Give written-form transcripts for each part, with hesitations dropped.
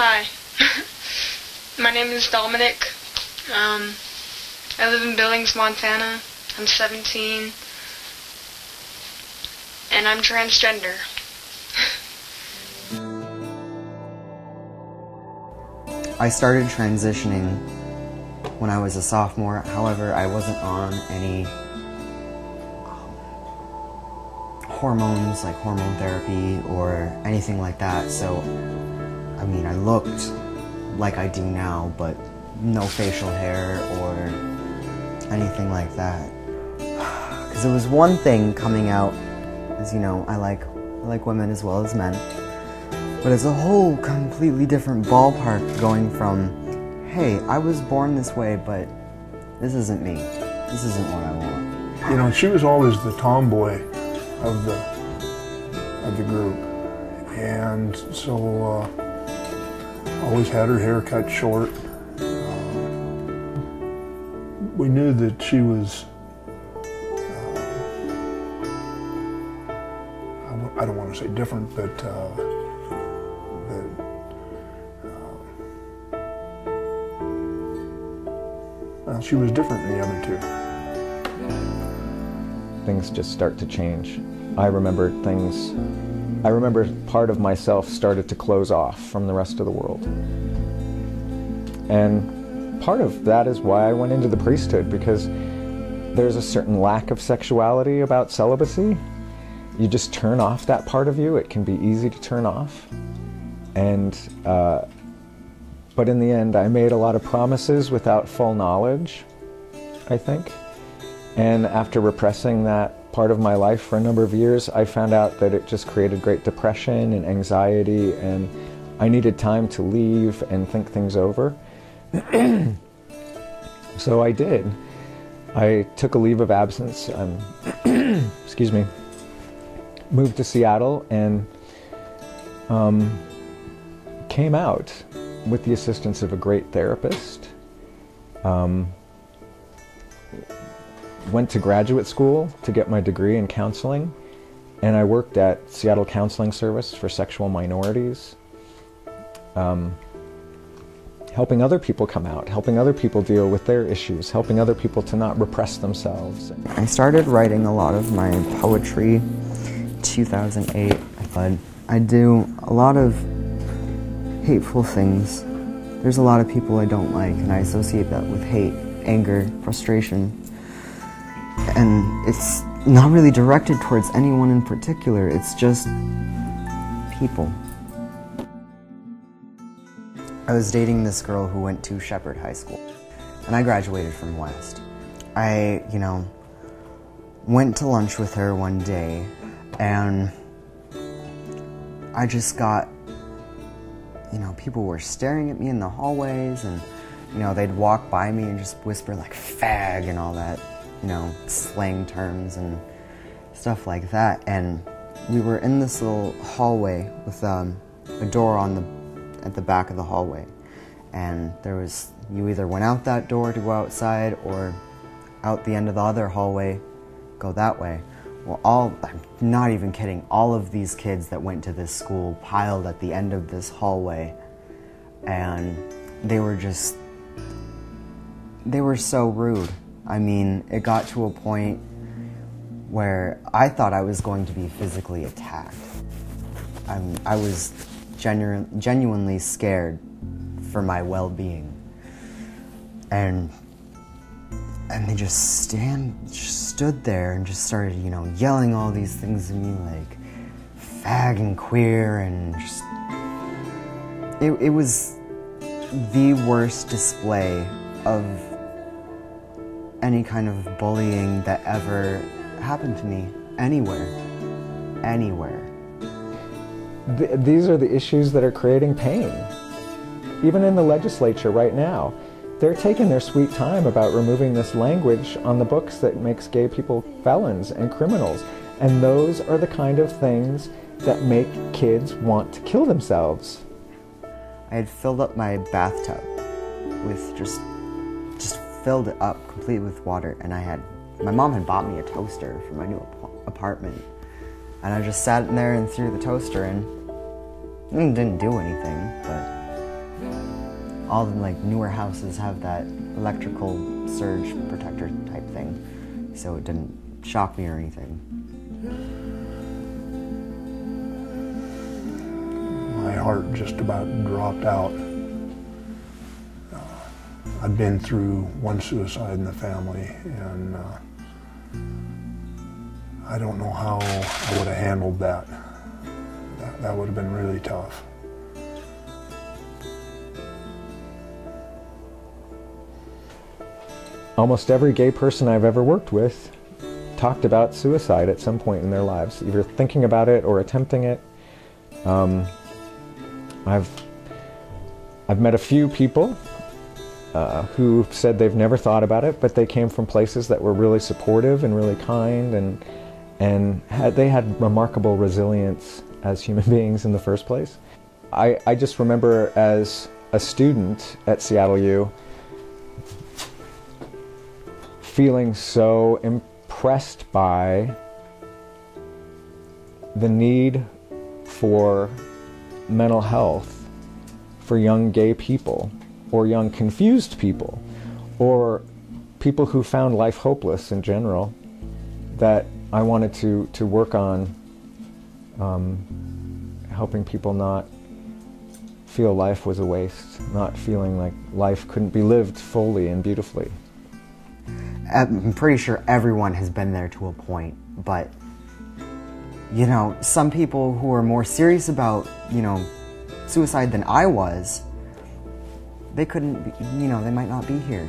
Hi, my name is Dominic. I live in Billings, Montana. I'm 17, and I'm transgender. I started transitioning when I was a sophomore. However, I wasn't on any hormones, like hormone therapy or anything like that. So, I mean, I looked like I do now, but no facial hair or anything like that. Because it was one thing coming out, as you know, I like women as well as men. But it's a whole completely different ballpark going from, hey, I was born this way, but this isn't me. This isn't what I want. You know, she was always the tomboy of the group, and so always had her hair cut short. We knew that she was, I don't want to say different, but well, she was different than the other two. Things just start to change. I remember part of myself started to close off from the rest of the world. And part of that is why I went into the priesthood, because there's a certain lack of sexuality about celibacy. You just turn off that part of you. It can be easy to turn off. And, but in the end, I made a lot of promises without full knowledge, I think. And after repressing that part of my life for a number of years, I found out that it just created great depression and anxiety, and I needed time to leave and think things over. So I did. I took a leave of absence, excuse me, moved to Seattle, and came out with the assistance of a great therapist. Went to graduate school to get my degree in counseling, and I worked at Seattle Counseling Service for Sexual Minorities, helping other people come out, helping other people deal with their issues, helping other people to not repress themselves. I started writing a lot of my poetry 2008, but I do a lot of hateful things. There's a lot of people I don't like, and I associate that with hate, anger, frustration. And it's not really directed towards anyone in particular, it's just people. I was dating this girl who went to Shepherd High School, and I graduated from West. I, went to lunch with her one day, and I just got, people were staring at me in the hallways, and, they'd walk by me and just whisper like fag and all that, slang terms and stuff like that. And we were in this little hallway with a door at the back of the hallway, and you either went out that door to go outside or out the end of the other hallway, go that way. Well, I'm not even kidding, all of these kids that went to this school piled at the end of this hallway, and they were so rude. I mean, it got to a point where I thought I was going to be physically attacked. I was genuinely scared for my well-being. And they just stood there and just started, yelling all these things at me like fag and queer, and just, it was the worst display of any kind of bullying that ever happened to me anywhere. These are the issues that are creating pain. Even in the legislature right now, they're taking their sweet time about removing this language on the books that makes gay people felons and criminals. And those are the kind of things that make kids want to kill themselves. I had filled up my bathtub with just filled it up completely with water, and my mom had bought me a toaster for my new apartment, and I just sat in there and threw the toaster in. It didn't do anything, but all the like newer houses have that electrical surge protector type thing, so it didn't shock me or anything. My heart just about dropped out. I'd been through one suicide in the family, and I don't know how I would have handled that. That would have been really tough. Almost every gay person I've ever worked with talked about suicide at some point in their lives, either thinking about it or attempting it. I've met a few people who said they've never thought about it, but they came from places that were really supportive and really kind, and they had remarkable resilience as human beings in the first place. I just remember as a student at Seattle U feeling so impressed by the need for mental health for young gay people, or young confused people, or people who found life hopeless in general, that I wanted to work on helping people not feel life was a waste, not feeling like life couldn't be lived fully and beautifully. I'm pretty sure everyone has been there to a point, but, you know, some people who are more serious about, you know, suicide than I was, they couldn't, you know, they might not be here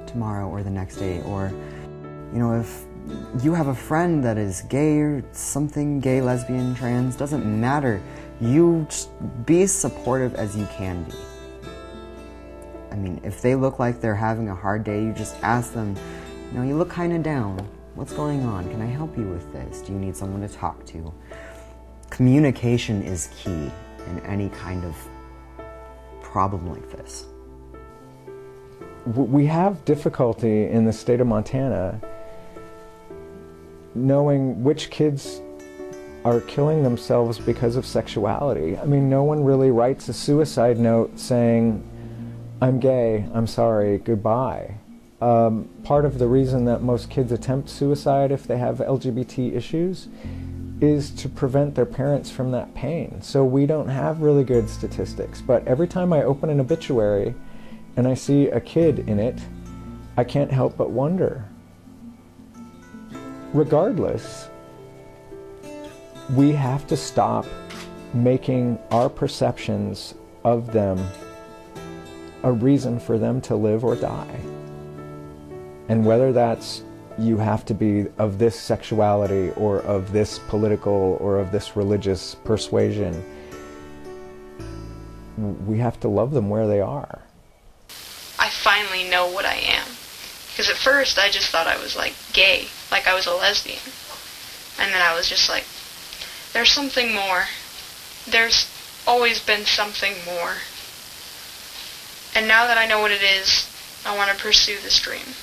tomorrow or the next day. Or, you know, if you have a friend that is gay or something, gay, lesbian, trans, doesn't matter. You just be supportive as you can be. I mean, if they look like they're having a hard day, you just ask them, you know, you look kind of down. What's going on? Can I help you with this? Do you need someone to talk to? Communication is key in any kind of problem like this. We have difficulty in the state of Montana knowing which kids are killing themselves because of sexuality. I mean, no one really writes a suicide note saying, I'm gay, I'm sorry, goodbye. Part of the reason that most kids attempt suicide if they have LGBT issues is to prevent their parents from that pain. So we don't have really good statistics, but every time I open an obituary and I see a kid in it, I can't help but wonder. Regardless, we have to stop making our perceptions of them a reason for them to live or die. And whether that's you have to be of this sexuality or of this political or of this religious persuasion, we have to love them where they are. I finally know what I am. Because at first I just thought I was like gay, like I was a lesbian. And then I was just like, there's something more. There's always been something more. And now that I know what it is, I want to pursue this dream.